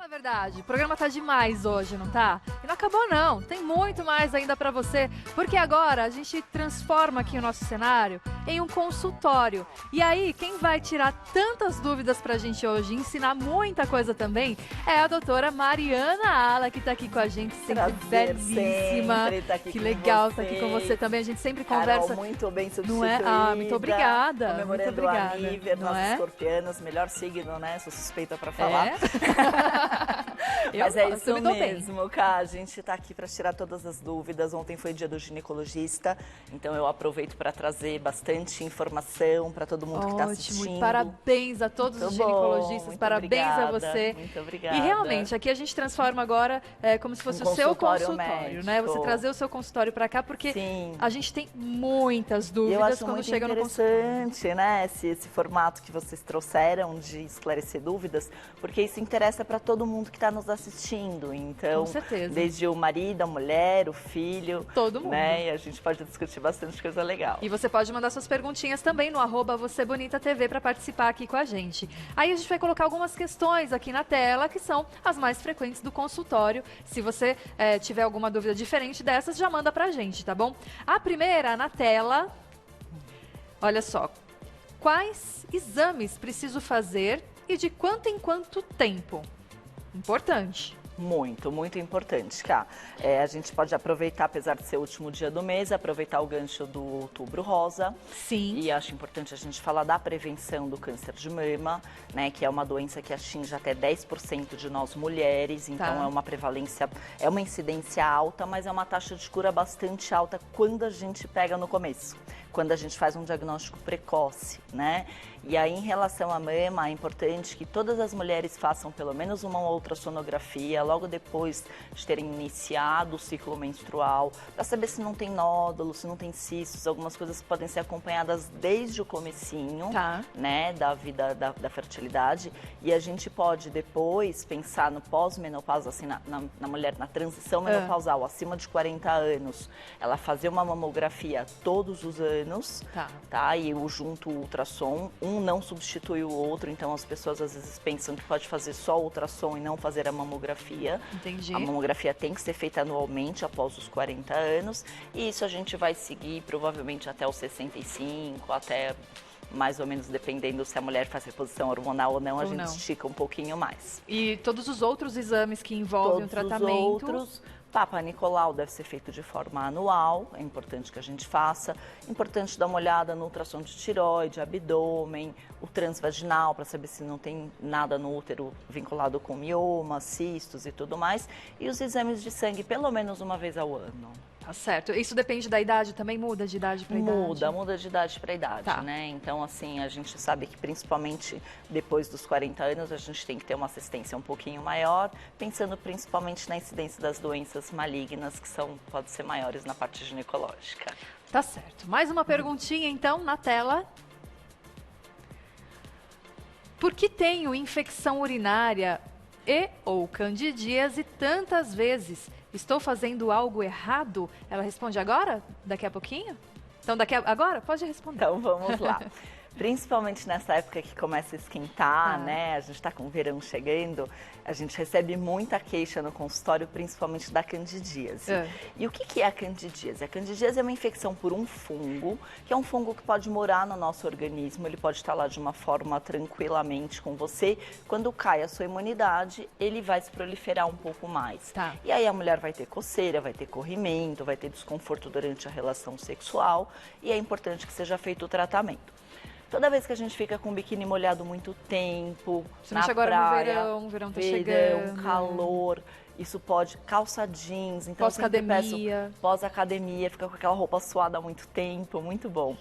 Fala a verdade, o programa tá demais hoje, não tá? E não acabou não, tem muito mais ainda pra você, porque agora a gente transforma aqui o nosso cenário em um consultório. E aí, quem vai tirar tantas dúvidas pra gente hoje e ensinar muita coisa também é a doutora Mariana Ala, que tá aqui com a gente, sempre belíssima. Sempre tá aqui que com legal você. tá aqui com você também, a gente sempre Carol, conversa. muito bem substituída. Não é? Ah, muito obrigada. Comemorando muito obrigada. a Níver, não nós é? escorpianos, melhor signo, né? Sou suspeita pra falar. Mas Eu é gosto, isso me dou bem. mesmo, Cá. A gente tá aqui para tirar todas as dúvidas. Ontem foi dia do ginecologista, então eu aproveito para trazer bastante informação para todo mundo que está assistindo. Ótimo, parabéns a todos Muito os bom, ginecologistas, muito parabéns obrigada, a você. Muito obrigada. E realmente, aqui a gente transforma agora como se fosse o seu consultório, né? Você trazer o seu consultório para cá, porque Sim. a gente tem muitas E eu dúvidas acho quando muito chega no consultório. interessante, né, esse formato que vocês trouxeram de esclarecer dúvidas, porque isso interessa para todo mundo que está nos assistindo. Então, Com certeza. desde o marido, a mulher, o filho, todo mundo. né? E a gente pode discutir bastante coisa legal. E você pode mandar suas perguntinhas também no @VocêBonitaTV para participar aqui com a gente. Aí a gente vai colocar algumas questões aqui na tela, que são as mais frequentes do consultório. Se você tiver alguma dúvida diferente dessas, já manda pra gente, tá bom? A primeira, na tela, olha só. Quais exames preciso fazer e de quanto em quanto tempo? Importante. Muito, muito importante, Cá. A gente pode aproveitar, apesar de ser o último dia do mês, aproveitar o gancho do Outubro Rosa. Sim. E acho importante a gente falar da prevenção do câncer de mama, né, que é uma doença que atinge até 10% de nós mulheres, então é uma prevalência, é uma incidência alta, mas é uma taxa de cura bastante alta quando a gente pega no começo, quando a gente faz um diagnóstico precoce, né? E aí, em relação à mama, é importante que todas as mulheres façam pelo menos uma ou outra sonografia logo depois de terem iniciado o ciclo menstrual, para saber se não tem nódulos, se não tem cistos, algumas coisas que podem ser acompanhadas desde o comecinho, né, da vida da fertilidade. E a gente pode depois pensar no pós-menopausa, assim, na mulher na transição menopausal, acima de 40 anos, ela fazer uma mamografia todos os anos, tá? E o junto ultrassom, um não substitui o outro, então as pessoas às vezes pensam que pode fazer só o ultrassom e não fazer a mamografia. Entendi. A mamografia tem que ser feita anualmente após os 40 anos e isso a gente vai seguir provavelmente até os 65, até mais ou menos, dependendo se a mulher faz reposição hormonal ou não, a gente estica um pouquinho mais. E todos os outros exames que envolvem o tratamento? Todos os outros. Papa Nicolau deve ser feito de forma anual, é importante que a gente faça. Importante dar uma olhada no ultrassom de tireoide, abdômen, o transvaginal, para saber se não tem nada no útero vinculado com mioma, cistos e tudo mais. E os exames de sangue, pelo menos uma vez ao ano. Tá certo. Isso depende da idade também? Muda de idade para idade? Muda de idade para idade, né? Então, assim, a gente sabe que principalmente depois dos 40 anos a gente tem que ter uma assistência um pouquinho maior, pensando principalmente na incidência das doenças malignas, que podem ser maiores na parte ginecológica. Tá certo. Mais uma perguntinha, então, na tela. Por que tenho infecção urinária ou candidíase tantas vezes? Estou fazendo algo errado? Ela responde agora? Daqui a pouquinho? Então, agora? Pode responder. Então, vamos lá. Principalmente nessa época que começa a esquentar, né? A gente está com o verão chegando, a gente recebe muita queixa no consultório, principalmente da candidíase. E o que é a candidíase? A candidíase é uma infecção por um fungo, que é um fungo que pode morar no nosso organismo, ele pode estar lá de uma forma tranquilamente com você. Quando cai a sua imunidade, ele vai se proliferar um pouco mais. E aí a mulher vai ter coceira, vai ter corrimento, vai ter desconforto durante a relação sexual e é importante que seja feito o tratamento. Toda vez que a gente fica com o biquíni molhado muito tempo, na praia, agora no verão tá chegando, calor, isso pode, calça jeans, então pós-academia, fica com aquela roupa suada há muito tempo, muito bom.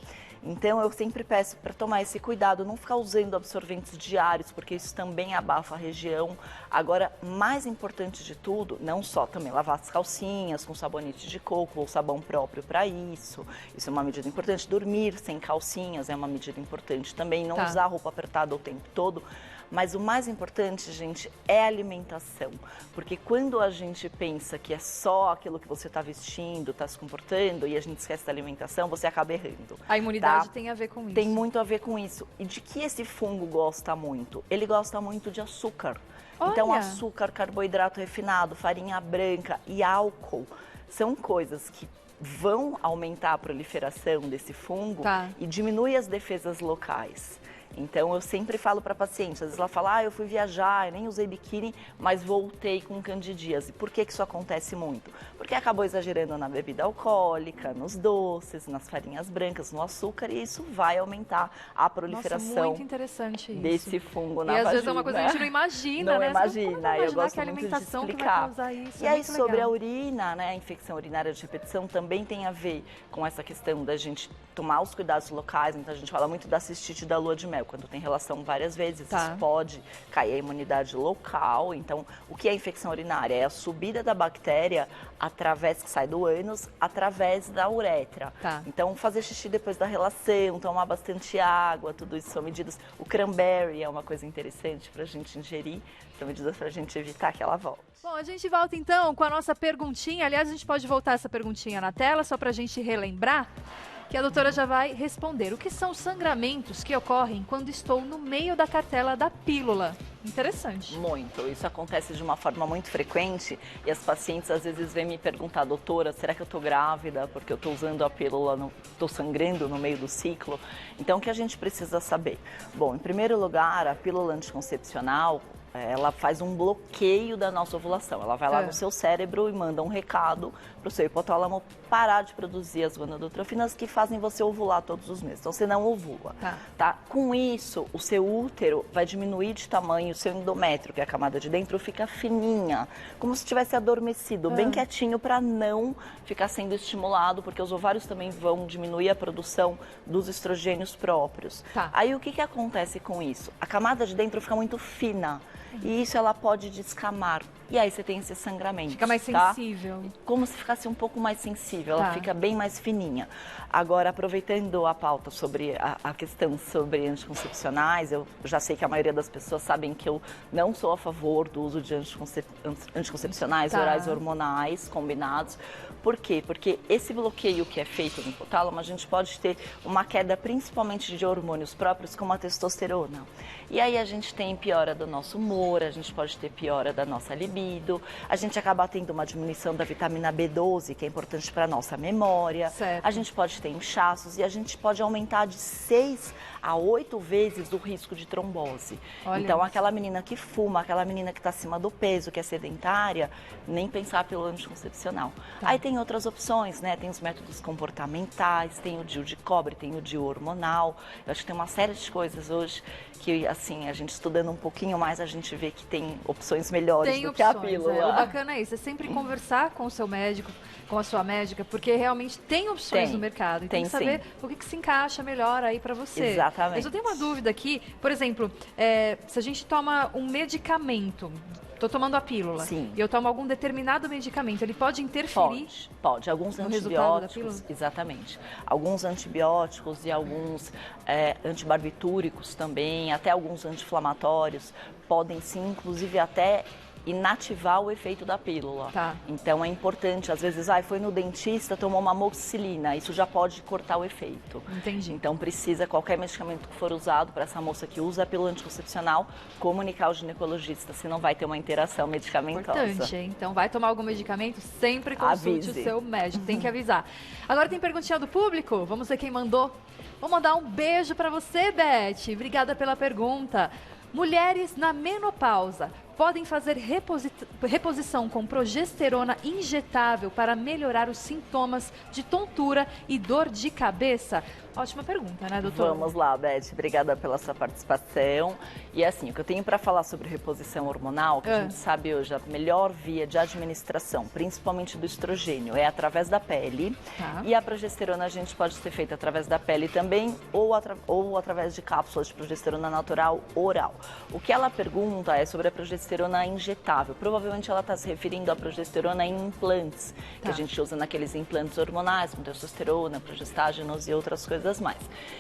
Então, eu sempre peço para tomar esse cuidado, não ficar usando absorventes diários, porque isso também abafa a região. Agora, mais importante de tudo, não só também lavar as calcinhas com sabonete de coco ou sabão próprio para isso. Isso é uma medida importante. Dormir sem calcinhas é uma medida importante também. Não usar roupa apertada o tempo todo. Mas o mais importante, gente, é a alimentação. Porque quando a gente pensa que é só aquilo que você está vestindo, está se comportando, e a gente esquece da alimentação, você acaba errando. A imunidade tem a ver com isso. Tem muito a ver com isso. E de que esse fungo gosta muito? Ele gosta muito de açúcar. Então, Olha. açúcar, carboidrato refinado, farinha branca e álcool são coisas que vão aumentar a proliferação desse fungo e diminui as defesas locais. Então, eu sempre falo para pacientes, às vezes ela fala, eu fui viajar, eu nem usei biquíni, mas voltei com candidíase. Por que isso acontece muito? Porque acabou exagerando na bebida alcoólica, nos doces, nas farinhas brancas, no açúcar, e isso vai aumentar a proliferação. Muito interessante isso. Desse fungo na vagina. E às vezes é uma coisa que a gente não imagina, não né? Imagina, eu gosto que a muito de alimentação explicar. Que vai causar isso. E aí, sobre a urina, né, a infecção urinária de repetição também tem a ver com essa questão da gente tomar os cuidados locais. Então, a gente fala muito da cistite e da lua de mel, quando tem relação várias vezes, isso pode cair a imunidade local. Então, o que é infecção urinária? É a subida da bactéria através, que sai do ânus, através da uretra. Então, fazer xixi depois da relação, tomar bastante água, tudo isso são medidas. O cranberry é uma coisa interessante para a gente ingerir, são medidas para a gente evitar que ela volte. Bom, a gente volta então com a nossa perguntinha. Aliás, a gente pode voltar essa perguntinha na tela, só para a gente relembrar, que a doutora já vai responder. O que são os sangramentos que ocorrem quando estou no meio da cartela da pílula? Interessante. Muito. Isso acontece de uma forma muito frequente e as pacientes às vezes vêm me perguntar, doutora, será que eu estou grávida porque eu estou usando a pílula, estou sangrando no meio do ciclo? Então, o que a gente precisa saber? Bom, em primeiro lugar, a pílula anticoncepcional, ela faz um bloqueio da nossa ovulação. Ela vai lá no seu cérebro e manda um recado para o seu hipotálamo parar de produzir as gonadotrofinas que fazem você ovular todos os meses. Então, você não ovula. Tá? Com isso, o seu útero vai diminuir de tamanho, o seu endométrio, que é a camada de dentro, fica fininha, como se tivesse adormecido, bem quietinho, para não ficar sendo estimulado, porque os ovários também vão diminuir a produção dos estrogênios próprios. Aí, o que acontece com isso? A camada de dentro fica muito fina. E isso ela pode descamar. E aí você tem esse sangramento. Fica mais sensível. Como se ficasse um pouco mais sensível, ela fica bem mais fininha. Agora, aproveitando a pauta sobre a questão sobre anticoncepcionais, eu já sei que a maioria das pessoas sabem que eu não sou a favor do uso de anticoncepcionais orais hormonais combinados. Por quê? Porque esse bloqueio que é feito no hipotálamo, a gente pode ter uma queda principalmente de hormônios próprios, como a testosterona. E aí a gente tem piora do nosso humor, a gente pode ter piora da nossa libido, a gente acaba tendo uma diminuição da vitamina B12, que é importante para a nossa memória. A gente pode ter inchaços e a gente pode aumentar de 6 a 8 vezes o risco de trombose. Então, aquela menina que fuma, aquela menina que está acima do peso, que é sedentária, nem pensar pelo anticoncepcional. Aí tem outras opções, né? Tem os métodos comportamentais, tem o DIU de cobre, tem o DIU hormonal. Eu acho que tem uma série de coisas hoje que, assim, a gente estudando um pouquinho mais, a gente vê que tem opções melhores do que a pílula. O bacana é isso, é sempre conversar com o seu médico, com a sua médica, porque realmente tem opções no mercado. E tem que saber o que se encaixa melhor aí para você. Exatamente. Mas eu tenho uma dúvida aqui, por exemplo, se a gente toma um medicamento, estou tomando a pílula, e eu tomo algum determinado medicamento, ele pode interferir? Pode. Alguns antibióticos, exatamente. Alguns antibióticos e alguns antibarbitúricos também, até alguns anti-inflamatórios, podem sim, inclusive até inativar o efeito da pílula. Então é importante, às vezes, foi no dentista, tomou uma amoxicilina, isso já pode cortar o efeito. Entendi. Então precisa, qualquer medicamento que for usado para essa moça que usa a pílula anticoncepcional, comunicar ao ginecologista, senão vai ter uma interação medicamentosa. Importante, hein? Então vai tomar algum medicamento, sempre consulte o seu médico, tem que avisar. Agora tem perguntinha do público, vamos ver quem mandou. Vou mandar um beijo para você, Beth, obrigada pela pergunta. Mulheres na menopausa podem fazer reposição com progesterona injetável para melhorar os sintomas de tontura e dor de cabeça? Ótima pergunta, né, doutor? Vamos lá, Beth. Obrigada pela sua participação. E assim, o que eu tenho para falar sobre reposição hormonal, que a gente sabe hoje, a melhor via de administração, principalmente do estrogênio, é através da pele. E a progesterona a gente pode ser feita através da pele também ou através de cápsulas de progesterona natural oral. O que ela pergunta é sobre a progesterona injetável. Provavelmente ela está se referindo à progesterona em implantes, que a gente usa naqueles implantes hormonais, com testosterona, progestágenos e outras coisas mais.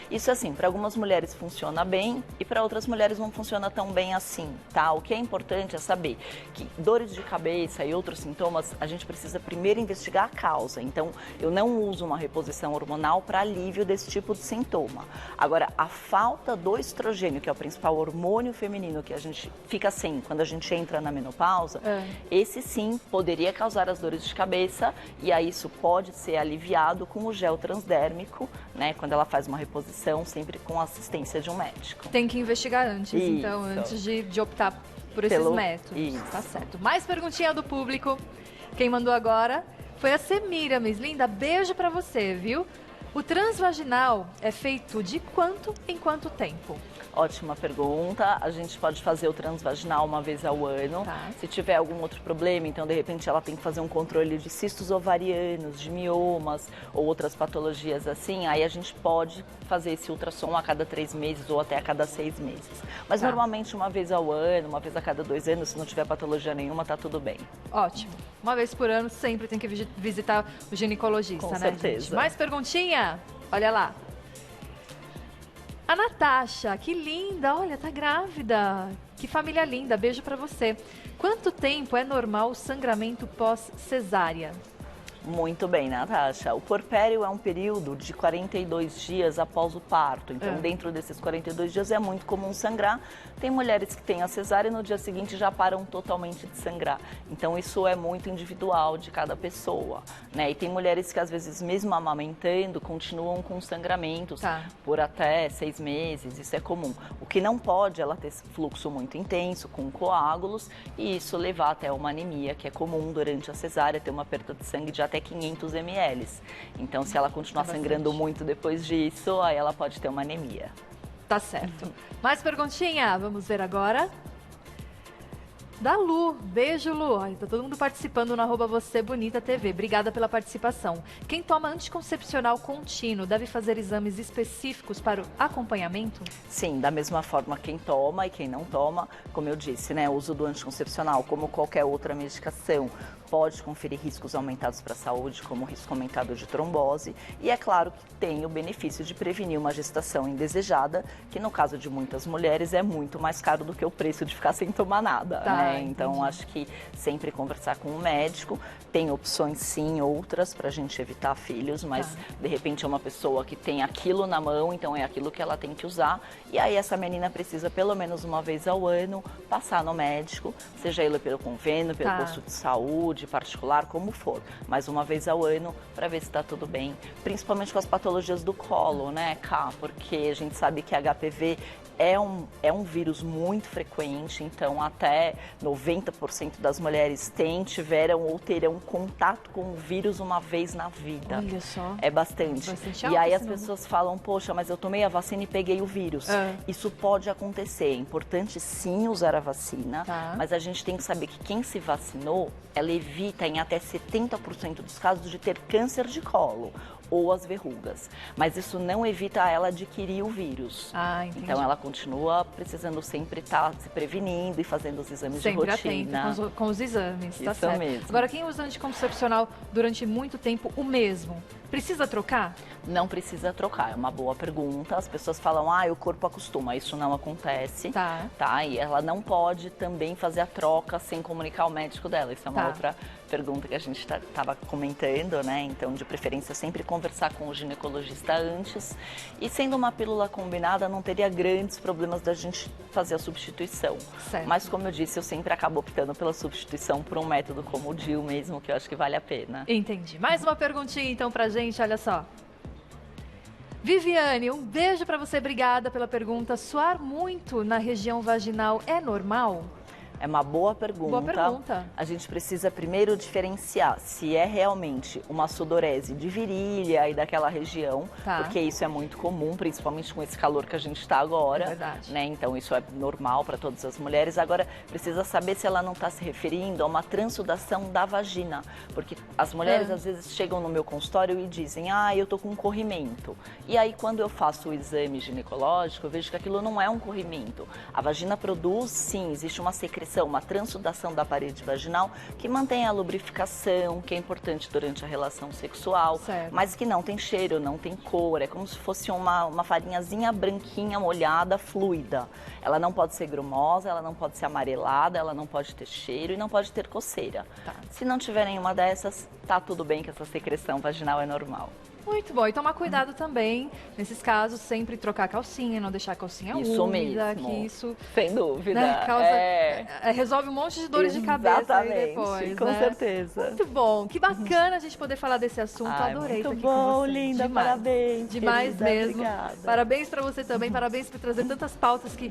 Isso assim, para algumas mulheres funciona bem e para outras mulheres não funciona tão bem assim, tá? O que é importante é saber que dores de cabeça e outros sintomas, a gente precisa primeiro investigar a causa. Então, eu não uso uma reposição hormonal para alívio desse tipo de sintoma. Agora, a falta do estrogênio, que é o principal hormônio feminino que a gente fica sem quando a gente gente entra na menopausa, esse sim poderia causar as dores de cabeça e aí isso pode ser aliviado com o gel transdérmico, né? Quando ela faz uma reposição, sempre com a assistência de um médico. Tem que investigar antes, então, antes de optar por esses métodos. Isso. Tá certo. Mais perguntinha do público. Quem mandou agora foi a Semira, Miss Linda. Beijo pra você, viu? O transvaginal é feito de quanto em quanto tempo? Ótima pergunta. A gente pode fazer o transvaginal uma vez ao ano. Tá. Se tiver algum outro problema, então de repente ela tem que fazer um controle de cistos ovarianos, de miomas ou outras patologias assim, aí a gente pode fazer esse ultrassom a cada 3 meses ou até a cada 6 meses. Mas normalmente uma vez ao ano, uma vez a cada 2 anos, se não tiver patologia nenhuma, tá tudo bem. Ótimo. Uma vez por ano sempre tem que visitar o ginecologista, Com né, certeza. gente? Mais perguntinha? Olha lá. A Natasha, que linda, olha, tá grávida. Que família linda, beijo pra você. Quanto tempo é normal o sangramento pós-cesárea? Muito bem, Natasha. O puerpério é um período de 42 dias após o parto. Então, dentro desses 42 dias é muito comum sangrar. Tem mulheres que têm a cesárea e no dia seguinte já param totalmente de sangrar. Então, isso é muito individual de cada pessoa, né? E tem mulheres que, às vezes, mesmo amamentando, continuam com sangramentos por até 6 meses. Isso é comum. O que não pode, ela ter fluxo muito intenso, com coágulos, e isso levar até uma anemia, que é comum durante a cesárea, ter uma perda de sangue de até 500 ml. Então, se ela continuar sangrando muito depois disso, aí ela pode ter uma anemia. Tá certo. Mais perguntinha? Vamos ver agora. Da Lu. Beijo, Lu. Ai, tá todo mundo participando no @VocêBonitaTV. Obrigada pela participação. Quem toma anticoncepcional contínuo deve fazer exames específicos para o acompanhamento? Sim, da mesma forma quem toma e quem não toma, como eu disse, né, o uso do anticoncepcional, como qualquer outra medicação, pode conferir riscos aumentados para a saúde, como o risco aumentado de trombose, e é claro que tem o benefício de prevenir uma gestação indesejada, que no caso de muitas mulheres é muito mais caro do que o preço de ficar sem tomar nada, né? Então acho que sempre conversar com o médico, tem opções sim, outras para a gente evitar filhos, mas de repente é uma pessoa que tem aquilo na mão, então é aquilo que ela tem que usar, e aí essa menina precisa pelo menos uma vez ao ano passar no médico, seja ele pelo convênio, pelo posto de saúde, particular, como for, mas uma vez ao ano para ver se está tudo bem, principalmente com as patologias do colo, né, Ká? Porque a gente sabe que HPV é um vírus muito frequente, então até 90% das mulheres tiveram ou terão contato com o vírus uma vez na vida. Olha só. É bastante. E aí as pessoas falam, poxa, mas eu tomei a vacina e peguei o vírus. Isso pode acontecer. É importante sim usar a vacina, mas a gente tem que saber que quem se vacinou, ela evita em até 70% dos casos de ter câncer de colo ou as verrugas. Mas isso não evita ela adquirir o vírus. Então ela continua precisando sempre estar se prevenindo e fazendo os exames de rotina. Sempre atenta com os exames, tá Isso certo. mesmo. Agora, quem usa anticoncepcional durante muito tempo, o mesmo, precisa trocar? Não precisa trocar, é uma boa pergunta. As pessoas falam, o corpo acostuma. Isso não acontece. E ela não pode também fazer a troca sem comunicar ao médico dela. Isso é uma outra pergunta que a gente estava comentando, né? Então, de preferência, sempre conversar com o ginecologista antes. E sendo uma pílula combinada, não teria grandes problemas da gente fazer a substituição. Mas, como eu disse, eu sempre acabo optando pela substituição por um método como o DIU mesmo, que eu acho que vale a pena. Entendi. Mais uma perguntinha, então, pra gente, olha só. Viviane, um beijo pra você, obrigada pela pergunta. Suar muito na região vaginal é normal? É uma boa pergunta. Boa pergunta. A gente precisa primeiro diferenciar se é realmente uma sudorese de virilha e daquela região, porque isso é muito comum, principalmente com esse calor que a gente está agora. É verdade. Né? Então isso é normal para todas as mulheres. Agora precisa saber se ela não está se referindo a uma transsudação da vagina, porque as mulheres às vezes chegam no meu consultório e dizem, eu tô com um corrimento. E aí quando eu faço o exame ginecológico, eu vejo que aquilo não é um corrimento. A vagina produz, sim, existe uma secreção, uma transsudação da parede vaginal que mantém a lubrificação, que é importante durante a relação sexual, mas que não tem cheiro, não tem cor, é como se fosse uma farinhazinha branquinha, molhada, fluida. Ela não pode ser grumosa, ela não pode ser amarelada, ela não pode ter cheiro e não pode ter coceira. Se não tiver nenhuma dessas, tá tudo bem que essa secreção vaginal é normal. Muito bom. E tomar cuidado também, nesses casos, sempre trocar a calcinha, não deixar a calcinha isso úmida, mesmo. que isso... Sem dúvida. Né, resolve um monte de dores de cabeça aí depois, com certeza. Muito bom. Que bacana a gente poder falar desse assunto. Adorei estar aqui com você. Muito bom, linda. Demais. Parabéns. Demais querida, mesmo. obrigada. Parabéns pra você também. Parabéns por trazer tantas pautas que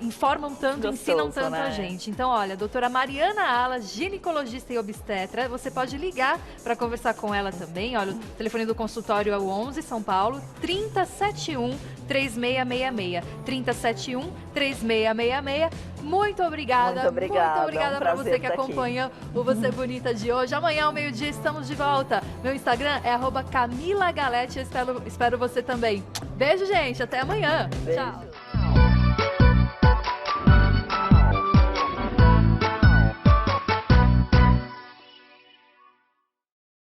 informam tanto, ensinam tanto a gente. Então, olha, doutora Mariana Alas, ginecologista e obstetra, você pode ligar para conversar com ela também. Olha, o telefone do consultório é o 11 São Paulo, 3071-3666. 3071-3666. Muito obrigada. Muito obrigada para você que acompanha o Você Bonita de hoje. Amanhã ao meio-dia estamos de volta. Meu Instagram é @CamilaGalete. Eu espero você também. Beijo, gente. Até amanhã. Beijo. Tchau.